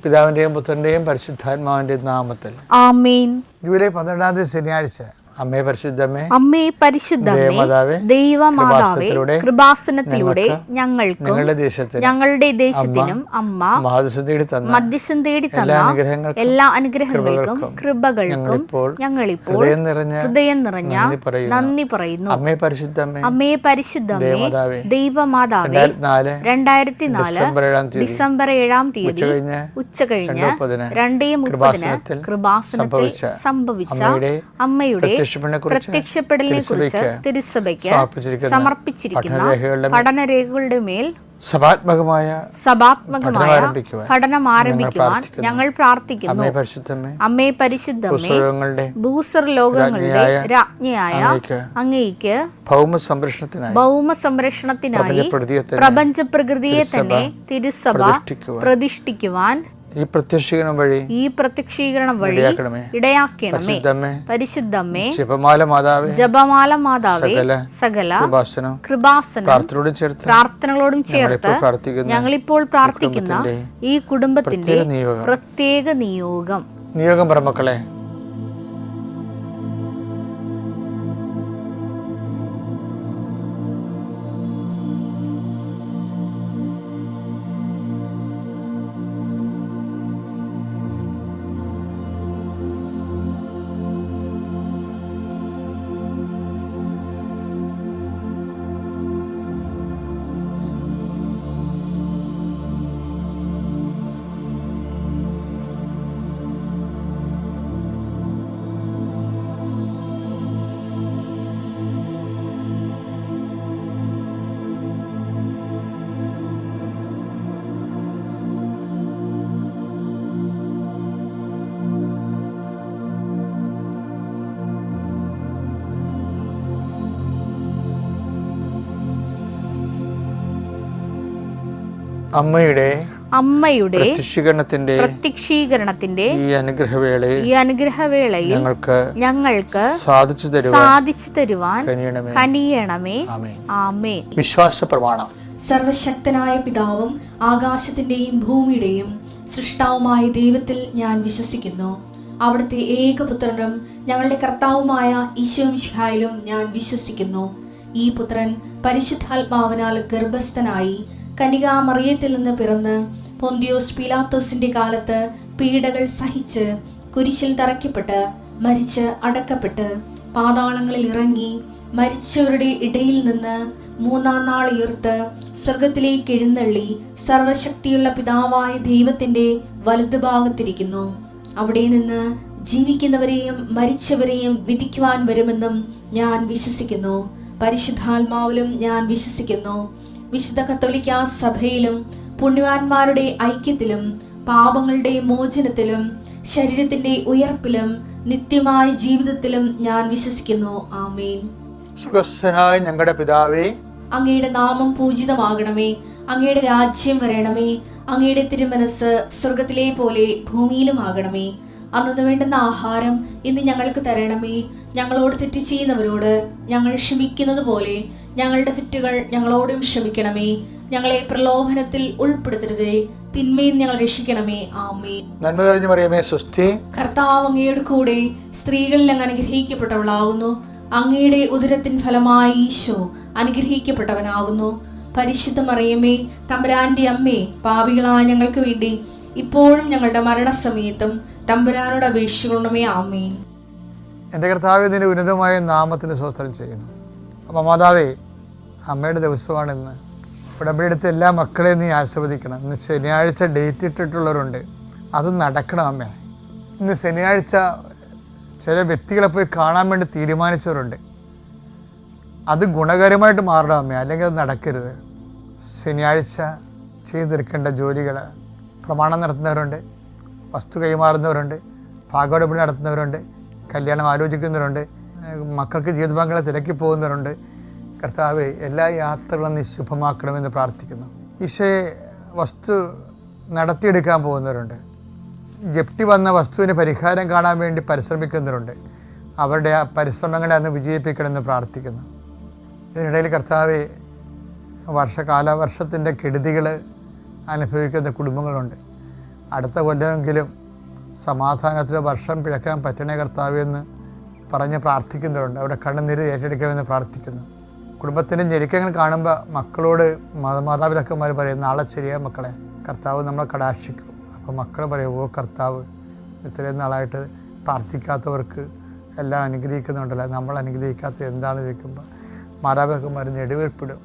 പിതാവിൻ്റെയും പുത്രൻ്റെയും പരിശുദ്ധാത്മാവിൻ്റെയും നാമത്തിൽ ആമേൻ. ജൂലൈ 12 ശനിയാഴ്ച. അമ്മേ പരിശുദ്ധമേ, അമ്മേ പരിശുദ്ധമേ, ദൈവമാതാവേ, കൃപാസനത്തിലൂടെ ഞങ്ങൾക്കും ഞങ്ങളുടെ ദേശത്തിനും അമ്മ മധ്യസ്ഥം തേടി തന്ന എല്ലാ അനുഗ്രഹങ്ങൾക്കും കൃപകൾക്കും ഞങ്ങളിപ്പോൾ ഹൃദയം നിറഞ്ഞ നന്ദി പറയുന്നു. അമ്മേ പരിശുദ്ധമേ, അമ്മേ പരിശുദ്ധമേ, ദൈവമാതാവേ, 2004 ഡിസംബർ 7 ഉച്ചകഴിഞ്ഞ് 2:30 കൃപാസനത്തിൽ സംഭവിച്ച അമ്മയുടെ പ്രത്യക്ഷപ്പെടലിനെ കുറിച്ച് തിരുസഭയ്ക്ക് സമർപ്പിച്ചിരിക്കുന്ന പഠനരേഖകളുടെ മേൽ സഭാത്മകമായ പഠനം ആരംഭിക്കുവാൻ ഞങ്ങൾ പ്രാർത്ഥിക്കുന്നു. അമ്മേ പരിശുദ്ധമേ, ഭൂസ്വർ ലോകങ്ങളുടെ രാജ്ഞിയായ അങ്ങേയ്ക്ക് ഭൗമ സംരക്ഷണത്തിനായി പ്രപഞ്ച പ്രകൃതിയെ തന്നെ തിരുസഭ പ്രതിഷ്ഠിക്കുവാൻ ഈ പ്രത്യക്ഷീകരണം വഴി ഇടയാക്കണമേ. പരിശുദ്ധമേ, ജപമാല മാതാവേ, സകല പ്രാർത്ഥനകളോടും ചേർത്ത് ഞങ്ങളിപ്പോൾ പ്രാർത്ഥിക്കുന്ന ഈ കുടുംബത്തിന്റെ പ്രത്യേക നിയോഗം പറമക്കളെ, അമ്മയുടെ പ്രത്യക്ഷീകരണത്തിന്റെ ഈ അനുഗ്രഹവേളയിൽ ഞങ്ങൾക്ക് സാധിച്ചു തരുവാൻ കനിയണമേ. ആമേൻ. വിശ്വാസ പ്രമാണം. സർവശക്തനായ പിതാവും ആകാശത്തിന്റെയും ഭൂമിയുടെയും സൃഷ്ടാവുമായ ദൈവത്തിൽ ഞാൻ വിശ്വസിക്കുന്നു. അവിടുത്തെ ഏകപുത്രനും ഞങ്ങളുടെ കർത്താവുമായ ഈശോമിശിഹായിലും ഞാൻ വിശ്വസിക്കുന്നു. ഈ പുത്രൻ പരിശുദ്ധാത്മാവിനാൽ ഗർഭസ്ഥനായി കന്യകാമറിയത്തിൽ നിന്ന് പിറന്ന് പൊന്തിയോസ് പീലാത്തോസിന്റെ കാലത്ത് പീഡകൾ സഹിച്ച് കുരിശിൽ തറയ്ക്കപ്പെട്ട് മരിച്ച് അടക്കപ്പെട്ട് പാതാളങ്ങളിൽ ഇറങ്ങി മരിച്ചവരുടെ ഇടയിൽ നിന്ന് 3-ാം നാൾ ഉയർത്ത് സ്വർഗത്തിലേക്ക് എഴുന്നള്ളി സർവശക്തിയുള്ള പിതാവായ ദൈവത്തിന്റെ വലതുഭാഗത്തിരിക്കുന്നു. അവിടെ നിന്ന് ജീവിക്കുന്നവരെയും മരിച്ചവരെയും വിധിക്കുവാൻ വരുമെന്നും ഞാൻ വിശ്വസിക്കുന്നു. പരിശുദ്ധാത്മാവിലും ഞാൻ വിശ്വസിക്കുന്നു. വിശുദ്ധ കത്തോലിക്കാ സഭയിലും പുണ്യവാന്മാരുടെ ഐക്യത്തിലും പാപങ്ങളുടെ മോചനത്തിലും ശരീരത്തിന്റെ ഉയർപ്പിലും നിത്യമായ ജീവിതത്തിലും ഞാൻ വിശ്വസിക്കുന്നു. ആമേൻ. സ്വർഗ്ഗസ്ഥനായ ഞങ്ങളുടെ പിതാവേ, അങ്ങയുടെ നാമം പൂജിതമാകണമേ. അങ്ങയുടെ രാജ്യം വരണമേ. അങ്ങയുടെ തിരുമനസ് സ്വർഗത്തിലെ പോലെ ഭൂമിയിലും ആകണമേ. അന്നു വേണ്ടുന്ന ആഹാരം ഇന്ന് ഞങ്ങൾക്ക് തരണമേ. ഞങ്ങളോട് തെറ്റ് ചെയ്യുന്നവരോട് ഞങ്ങൾ ക്ഷമിക്കുന്നത് പോലെ ഞങ്ങളുടെ തെറ്റുകൾ ഞങ്ങളോടും ക്ഷമിക്കണമേ. ഞങ്ങളെ പ്രലോഭനത്തിൽ ഉൾപ്പെടുത്തരുതേ, തിന്മയിൽ ഞങ്ങൾ രക്ഷിക്കണമേ. ആമേൻ. നന്മ നിറഞ്ഞ മറിയമേ, സ്വസ്തി. കർത്താവ് അങ്ങയുടെ കൂടെ സ്ത്രീകളിൽ അങ്ങ് അനുഗ്രഹിക്കപ്പെട്ടവളാകുന്നു. അങ്ങയുടെ ഉദരത്തിൻ ഫലമായി ഈശോ അനുഗ്രഹിക്കപ്പെട്ടവനാകുന്നു. പരിശുദ്ധ മറിയമേ, തമ്പുരാന്റെ അമ്മേ, പാപികളായ ഞങ്ങൾക്ക് വേണ്ടി ഇപ്പോഴും ഞങ്ങളുടെ മരണസമയത്തും തമ്പുരാനോട് അപേക്ഷിക്കണമേ. ആമേൻ. എൻ്റെ കർത്താവേ, നിന്റെ ഉന്നതമായ നാമത്തിന് സ്തോത്രം ചെയ്യുന്നു. അപ്പം മാതാവേ, അമ്മയുടെ ദിവസമാണിന്ന്. ഉടമ്പടിയെടുത്ത് എല്ലാ മക്കളെയും നീ ആസ്വദിക്കണം. ഇന്ന് ശനിയാഴ്ച ഡേറ്റ് ഇട്ടിട്ടുള്ളവരുണ്ട്, അത് നടക്കണം അമ്മേ. ഇന്ന് ശനിയാഴ്ച ചില വ്യക്തികളെ പോയി കാണാൻ വേണ്ടി തീരുമാനിച്ചവരുണ്ട്, അത് ഗുണകരമായിട്ട് മാറണം അമ്മേ, അല്ലെങ്കിൽ അത് നടക്കരുത്. ശനിയാഴ്ച ചെയ്തു തീർക്കേണ്ട ജോലികൾ, പ്രമാണം നടത്തുന്നവരുണ്ട്, വസ്തു കൈമാറുന്നവരുണ്ട്, ഭാഗോടമ്പടി നടത്തുന്നവരുണ്ട്, കല്യാണം ആലോചിക്കുന്നവരുണ്ട്, മക്കൾക്ക് ജീവിത പങ്കാളികളെ തിരക്കി പോകുന്നവരുണ്ട്. കർത്താവേ, എല്ലാ യാത്രകളും നീ ശുഭമാക്കണമെന്ന് പ്രാർത്ഥിക്കുന്നു. ഈശോയെ, വസ്തു നടത്തിയെടുക്കാൻ പോകുന്നവരുണ്ട്, ജപ്തി വന്ന വസ്തുവിന് പരിഹാരം കാണാൻ വേണ്ടി പരിശ്രമിക്കുന്നവരുണ്ട്. അവരുടെ ആ പരിശ്രമങ്ങളെ അന്ന് വിജയിപ്പിക്കണമെന്ന് പ്രാർത്ഥിക്കുന്നു. ഇതിനിടയിൽ കർത്താവെ, കാലവർഷത്തിൻ്റെ കെടുതികൾ അനുഭവിക്കുന്ന കുടുംബങ്ങളുണ്ട്. അടുത്ത കൊല്ലമെങ്കിലും സമാധാനത്തിലെ വർഷം പിഴക്കാൻ പറ്റണേ കർത്താവേ എന്ന് പറഞ്ഞ് പ്രാർത്ഥിക്കുന്നവരുണ്ട്. അവരുടെ കണ്ണുനീര് ഏറ്റെടുക്കണമെന്ന് പ്രാർത്ഥിക്കുന്നു. കുടുംബത്തിൻ്റെ ഞെരുക്കങ്ങൾ കാണുമ്പോൾ മക്കളോട് മാതാപിതാക്കന്മാർ പറയും, നാളെ ശരിയായ മക്കളെ, കർത്താവ് നമ്മളെ കടാക്ഷിക്കും. അപ്പോൾ മക്കൾ പറയും, ഓ കർത്താവ് ഇത്രയും നാളായിട്ട് പ്രാർത്ഥിക്കാത്തവർക്ക് എല്ലാം അനുഗ്രഹിക്കുന്നുണ്ടല്ലോ, നമ്മൾ അനുഗ്രഹിക്കാത്തത് എന്താണെന്ന് ചോദിക്കുമ്പോൾ മാതാപിതാക്കന്മാർ നെടുവേർപ്പിടും.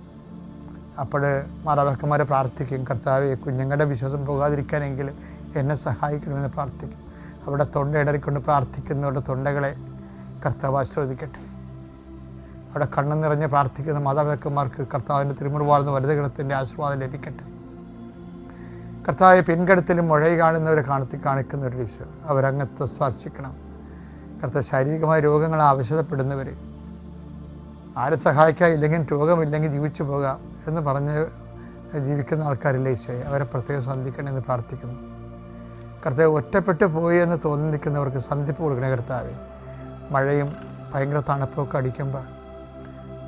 അപ്പോൾ മാതാപിതാക്കന്മാർ പ്രാർത്ഥിക്കും, കർത്താവ് കുഞ്ഞുങ്ങളുടെ വിശ്വാസം പോകാതിരിക്കാനെങ്കിലും എന്നെ സഹായിക്കണമെന്ന് പ്രാർത്ഥിക്കും. അവിടെ തൊണ്ട ഇടറിക്കൊണ്ട് പ്രാർത്ഥിക്കുന്നവരുടെ തൊണ്ടകളെ കർത്താവ് ആശീർവദിക്കട്ടെ. അവിടെ കണ്ണു നിറഞ്ഞ് പ്രാർത്ഥിക്കുന്ന മാതാപിതാക്കന്മാർക്ക് കർത്താവിൻ്റെ തിരുമുറിവാർന്ന വലുതഗ്രഹത്തിൻ്റെ ആശീർവാദം ലഭിക്കട്ടെ. കർത്താവ് പിൻകടത്തിലും മുഴയി കാണുന്നവരെ കാണിക്കുന്ന ഒരു ഈശോ അവരങ്ങത്ത് സ്പർശിക്കണം. കർത്താവ് ശാരീരികമായ രോഗങ്ങൾ ആവശ്യപ്പെടുന്നവർ, ആരും സഹായിക്കാനില്ലെങ്കിൽ രോഗമില്ലെങ്കിൽ ജീവിച്ചു പോകാം എന്ന് പറഞ്ഞ് ജീവിക്കുന്ന ആൾക്കാരില്ലേ ഈശോയെ, അവരെ പ്രത്യേകം സന്ധിക്കണമെന്ന് പ്രാർത്ഥിക്കുന്നു. കർത്താവ് ഒറ്റപ്പെട്ടു പോയി എന്ന് തോന്നി നിൽക്കുന്നവർക്ക് സന്ധിപ്പ് കൊടുക്കണേ കർത്താവേ. മഴയും ഭയങ്കര തണുപ്പൊക്കെ അടിക്കുമ്പോൾ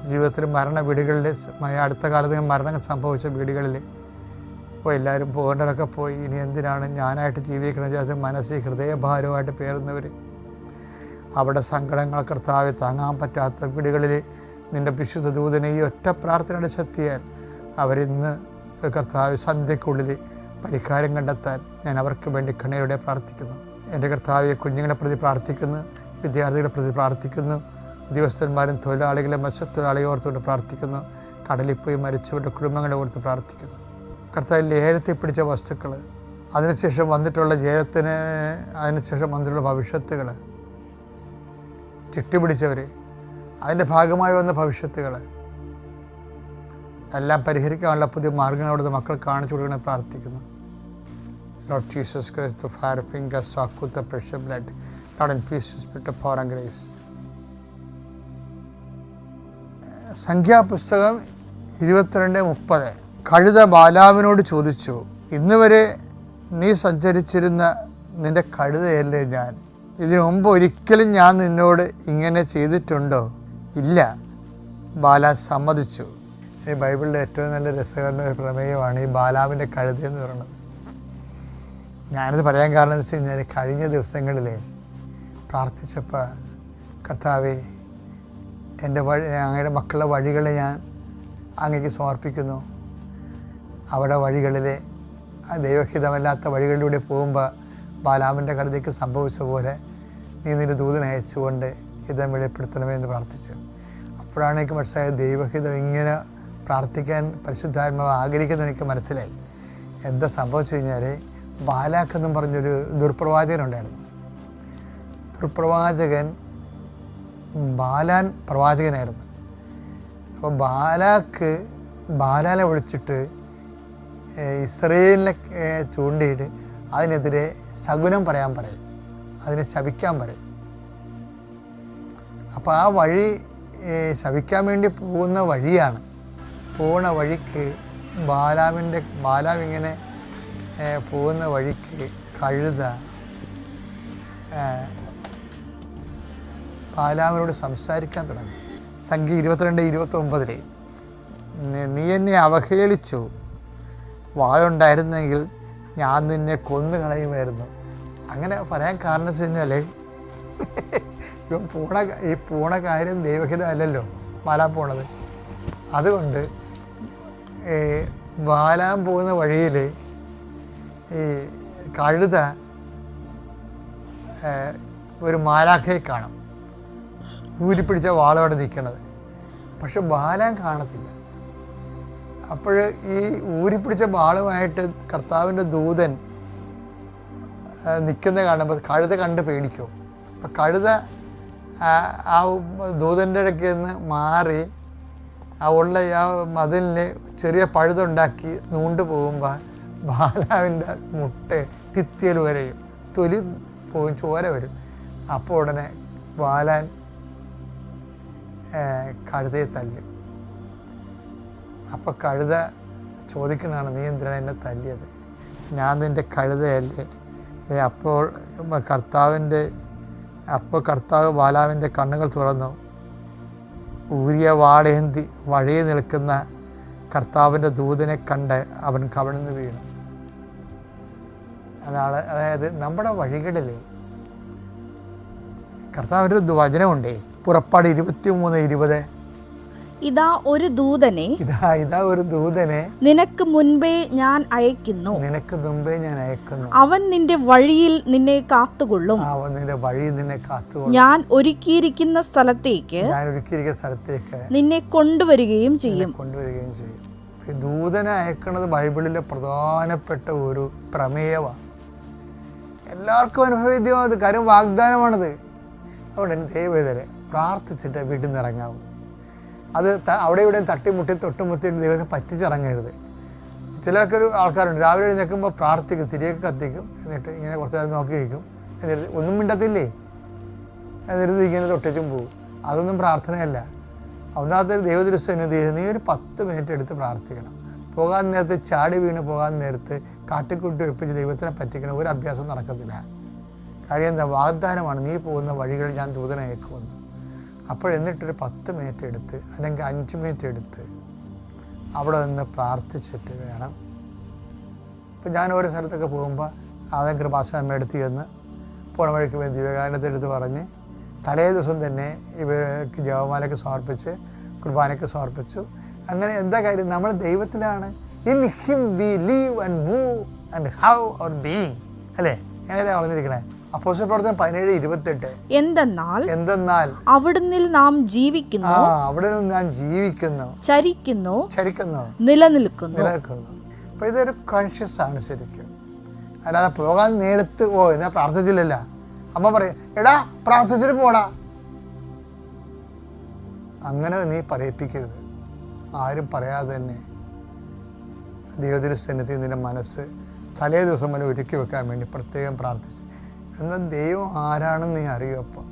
ജീവിതത്തിൽ മരണ വീടുകളിൽ അടുത്ത കാലത്ത് മരണം സംഭവിച്ച വീടുകളിൽ എല്ലാവരും പോകേണ്ടവരൊക്കെ പോയി, ഇനി എന്തിനാണ് ഞാനായിട്ട് ജീവിക്കണം വിചാരിച്ച മനസ്സിൽ ഹൃദയഭാരമായിട്ട് പേറുന്നവർ, അവിടെ സങ്കടങ്ങൾ കർത്താവെ താങ്ങാൻ പറ്റാത്ത വീടുകളിൽ നിൻ്റെ വിശുദ്ധ ദൂതനെ ഈ ഒറ്റ പ്രാർത്ഥനയുടെ ശക്തിയാൽ അവരിന്ന് കർത്താവ് സന്ധ്യക്കുള്ളിൽ പരിഹാരം കണ്ടെത്താൻ ഞാൻ അവർക്ക് വേണ്ടി കണ്ണീരോടെ പ്രാർത്ഥിക്കുന്നു. എൻ്റെ കർത്താവെ കുഞ്ഞുങ്ങളെ പ്രതി പ്രാർത്ഥിക്കുന്നു, വിദ്യാർത്ഥികളെ പ്രതി പ്രാർത്ഥിക്കുന്നു, ഉദ്യോഗസ്ഥന്മാരും തൊഴിലാളികളെ മത്സ്യത്തൊഴിലാളിയെ ഓർത്തുകൊണ്ട് പ്രാർത്ഥിക്കുന്നു, കടലിൽ പോയി മരിച്ചവരുടെ കുടുംബങ്ങളെ ഓർത്ത് പ്രാർത്ഥിക്കുന്നു. കർത്താവ് ലേലത്തിൽ പിടിച്ച വസ്തുക്കൾ, അതിനുശേഷം വന്നിട്ടുള്ള ജയത്തിന്, അതിനുശേഷം വന്നിട്ടുള്ള ഭവിഷ്യത്തുകൾ, ചിട്ടുപിടിച്ചവർ, അതിൻ്റെ ഭാഗമായി വന്ന ഭവിഷ്യത്തുകൾ എല്ലാം പരിഹരിക്കാനുള്ള പുതിയ മാർഗങ്ങളോട് മക്കൾ കാണിച്ചു കൊടുക്കണമെന്ന് പ്രാർത്ഥിക്കുന്നു. Lord Jesus Christ, the fire fingers, so acute the precious blood, Lord and peace, spirit of power and grace. സംഖ്യാപുസ്തകം 22:30. കഴുത ബാലാമിനോട് ചോദിച്ചു, ഇന്ന് വരെ നീ സഞ്ചരിച്ചിരുന്ന നിൻ്റെ കഴുതയല്ലേ ഞാൻ? ഇതിനു മുമ്പ് ഒരിക്കലും ഞാൻ നിന്നോട് ഇങ്ങനെ ചെയ്തിട്ടുണ്ടോ? ഇല്ല, ബാലാ സമ്മതിച്ചു. ഈ ബൈബിളിലെ ഏറ്റവും നല്ല രസകരമായ പ്രമേയമാണ് ഈ ബാലാമിൻ്റെ കഴുതയെന്ന് പറയുന്നത്. ഞാനിത് പറയാൻ കാരണം എന്ന് വെച്ച് കഴിഞ്ഞാൽ കഴിഞ്ഞ ദിവസങ്ങളിൽ പ്രാർത്ഥിച്ചപ്പോൾ കർത്താവേ, എൻ്റെ അങ്ങയുടെ മക്കളുടെ വഴികളെ ഞാൻ അങ്ങേക്ക് സമർപ്പിക്കുന്നു. അവിടെ വഴികളിലെ ദൈവഹിതമല്ലാത്ത വഴികളിലൂടെ പോകുമ്പോൾ ബാലാമിൻ്റെ കഴുതയ്ക്ക് സംഭവിച്ച പോലെ നീ നിൻ്റെ ദൂതനെ അയച്ചുകൊണ്ട് ഹിതം വെളിപ്പെടുത്തണമേ എന്ന് പ്രാർത്ഥിച്ചു. അപ്പോഴാണ് എനിക്ക് മനസ്സിലായത് ദൈവഹിതം ഇങ്ങനെ പ്രാർത്ഥിക്കാൻ പരിശുദ്ധാത്മാവ് ആഗ്രഹിക്കുന്ന എനിക്ക് മനസ്സിലായി. എന്താ സംഭവിച്ചു കഴിഞ്ഞാൽ, ബാലാക്കെന്നും പറഞ്ഞൊരു ദുർപ്രവാചകനുണ്ടായിരുന്നു. ദുർപ്രവാചകൻ ബാലാൻ പ്രവാചകനായിരുന്നു. അപ്പോൾ ബാലാനെ വിളിച്ചിട്ട് ഇസ്രയേലിനെ ചൂണ്ടിയിട്ട് അതിനെതിരെ ശകുനം പറയാൻ പറയും, അതിനെ ശപിക്കാൻ പറയും. അപ്പോൾ ആ വഴി ശപിക്കാൻ വേണ്ടി പോകുന്ന വഴിയാണ്. പോകുന്ന വഴിക്ക് ബാലാം ഇങ്ങനെ പോകുന്ന വഴിക്ക് കഴുത ബാലാമിനോട് സംസാരിക്കാൻ തുടങ്ങി. സംഖ്യ 22:29 നീ എന്നെ അവഹേളിച്ചു, വാളുണ്ടായിരുന്നെങ്കിൽ ഞാൻ നിന്നെ കൊന്നു കളയുമായിരുന്നു. അങ്ങനെ പറയാൻ കാരണം വെച്ച് കഴിഞ്ഞാൽ ഇവൻ പോണ കാര്യം ദൈവഹിതം അല്ലല്ലോ ബാലാം പോണത്. അതുകൊണ്ട് ബാലാം പോകുന്ന വഴിയിൽ ഈ കഴുത ഒരു മാലാഖയെ കാണും, ഊരിപ്പിടിച്ച വാളോടെ നിൽക്കണത്. പക്ഷെ ബാലാം കാണത്തില്ല. അപ്പോൾ ഈ ഊരിപ്പിടിച്ച വാളുമായിട്ട് കർത്താവിൻ്റെ ദൂതൻ നിൽക്കുന്ന കാണുമ്പോൾ കഴുത കണ്ട് പേടിക്കും. അപ്പം കഴുത ആ ദൂതൻ്റെ ഇടയ്ക്ക് നിന്ന് മാറി ഉള്ള ആ മതിലിന് ചെറിയ പഴുതുണ്ടാക്കി നൂണ്ട് പോകുമ്പോൾ ബാലാവിൻ്റെ മുട്ട് ഭിത്തിയിൽ വരെയും തൊലി പോകും, ചോര വരും. അപ്പോൾ ഉടനെ ബാലാൻ കഴുതയെ തല്ലും. അപ്പോൾ കഴുത ചോദിക്കണതാണ്, നീ എന്തിനാണ് എന്നെ തല്ലിയത്? ഞാൻ നിൻ്റെ കഴുതയല്ലേ? അപ്പോൾ കർത്താവ് ബാലാവിൻ്റെ കണ്ണുകൾ തുറന്നു. ഊരിയ വാളേന്തി വഴിയിൽ നിൽക്കുന്ന കർത്താവിൻ്റെ ദൂതനെ കണ്ട് അവൻ കവിഴ്ന്നു വീണു. അതായത് നമ്മുടെ വഴികളിൽ കർത്താവ് ഒരു വചനമുണ്ടേ, പുറപ്പാട് 23:20. ഇതാ ഒരു ദൂതനെ നിനക്ക് മുൻപേ ഞാൻ അയക്കുന്നു, അവൻ നിന്റെ വഴിയിൽ നിന്നെ കാത്തുകൊള്ളും, ഞാൻ ഒരുക്കിയിരിക്കുന്ന സ്ഥലത്തേക്ക് നിന്നെ കൊണ്ടുവരികയും ചെയ്യും. ദൂതനെ അയക്കുന്നത് ബൈബിളിലെ പ്രധാനപ്പെട്ട ഒരു പ്രമേയമാണ്. എല്ലാവർക്കും അനുഭവേദ്യമാണത്, കാര്യം വാഗ്ദാനമാണത്. അതുകൊണ്ട് ദൈവവേദന പ്രാർത്ഥിച്ചിട്ട് വീട്ടിൽ നിന്ന് ഇറങ്ങാവും. അത് അവിടെ ഇവിടെ തട്ടിമുട്ടി തൊട്ടുമുട്ടിയിട്ട് ദൈവത്തെ പറ്റിച്ചിറങ്ങരുത്. ചിലർക്കൊരു ആൾക്കാരുണ്ട്, രാവിലെ എഴുന്നേൽക്കുമ്പോൾ പ്രാർത്ഥിക്കും, തിരികെ കത്തിക്കും, എന്നിട്ട് ഇങ്ങനെ കുറച്ച് നേരം നോക്കി വയ്ക്കും, എന്നിട്ട് ഒന്നും മിണ്ടത്തില്ലേ, എന്നിട്ട് ഇങ്ങനെ തൊട്ടിച്ചും പോകും. അതൊന്നും പ്രാർത്ഥനയല്ല. ഒന്നാമത്തെ ദൈവദൃശ്യനിധി, നീ ഒരു 10 മിനിറ്റ് എടുത്ത് പ്രാർത്ഥിക്കണം. പോകാൻ നേരത്ത് ചാടി വീണ് പോകാൻ നേരത്ത് കാട്ടിക്കുട്ടി വെപ്പിച്ച് ദൈവത്തിനെ പറ്റിക്കണം ഒരു അഭ്യാസം നടക്കത്തില്ല. കാര്യം എന്താ? വാഗ്ദാനമാണ്, നീ പോകുന്ന വഴികളിൽ ഞാൻ ദൂതനെ അയക്കുമെന്ന്. എന്നിട്ടൊരു 10 മിനിറ്റ് എടുത്ത് അല്ലെങ്കിൽ 5 മിനിറ്റ് എടുത്ത് അവിടെ നിന്ന് പ്രാർത്ഥിച്ചിട്ട് വേണം. ഇപ്പം ഞാൻ ഓരോ സ്ഥലത്തൊക്കെ പോകുമ്പോൾ ആദ്യം കൃപാസന എടുത്ത് ചെന്ന് പോണ വഴിക്ക് വേണ്ടി ദിവ്യകാരണത്തെ എടുത്ത് പറഞ്ഞ് തലേ ദിവസം തന്നെ ഇവർക്ക് ജപമാലയ്ക്ക് സമർപ്പിച്ച് കുർബാനയ്ക്ക് സമർപ്പിച്ചു. അങ്ങനെ എന്താ കാര്യം? നമ്മൾ ദൈവത്തിലാണ്. In him we live and move and have our being, അല്ലേ? എങ്ങനെയാണ് പറഞ്ഞിരിക്കണേ? അപ്പോസ്തല പ്രവർത്തനം 17:28. എന്തെന്നാൽ അവിടുന്ന് നാം ജീവിക്കുന്നു, ചരിക്കുന്നു, നിലനിൽക്കുന്നു. അപ്പൊ ഇതൊരു കോൺഷ്യസ് ആണ് ശരിക്കും. അല്ലാതെ പോകാൻ നേരത്ത് എന്നാ പ്രാർത്ഥിച്ചില്ലല്ല. അമ്മ പറയും, എടാ പ്രാർത്ഥിച്ചിട്ട് പോടാ, അങ്ങനെ നീ പറയിപ്പിക്കരുത്. ആരും പറയാതെ തന്നെ ദൈവത്തിൻ്റെ നിന്റെ മനസ്സ് തലേ ദിവസം വരെ ഒരുക്കി വെക്കാൻ വേണ്ടി പ്രത്യേകം പ്രാർത്ഥിച്ച്. എന്നാൽ ദൈവം ആരാണെന്ന് നീ അറിയും. അപ്പം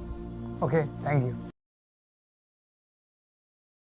ഓക്കെ, താങ്ക് യു.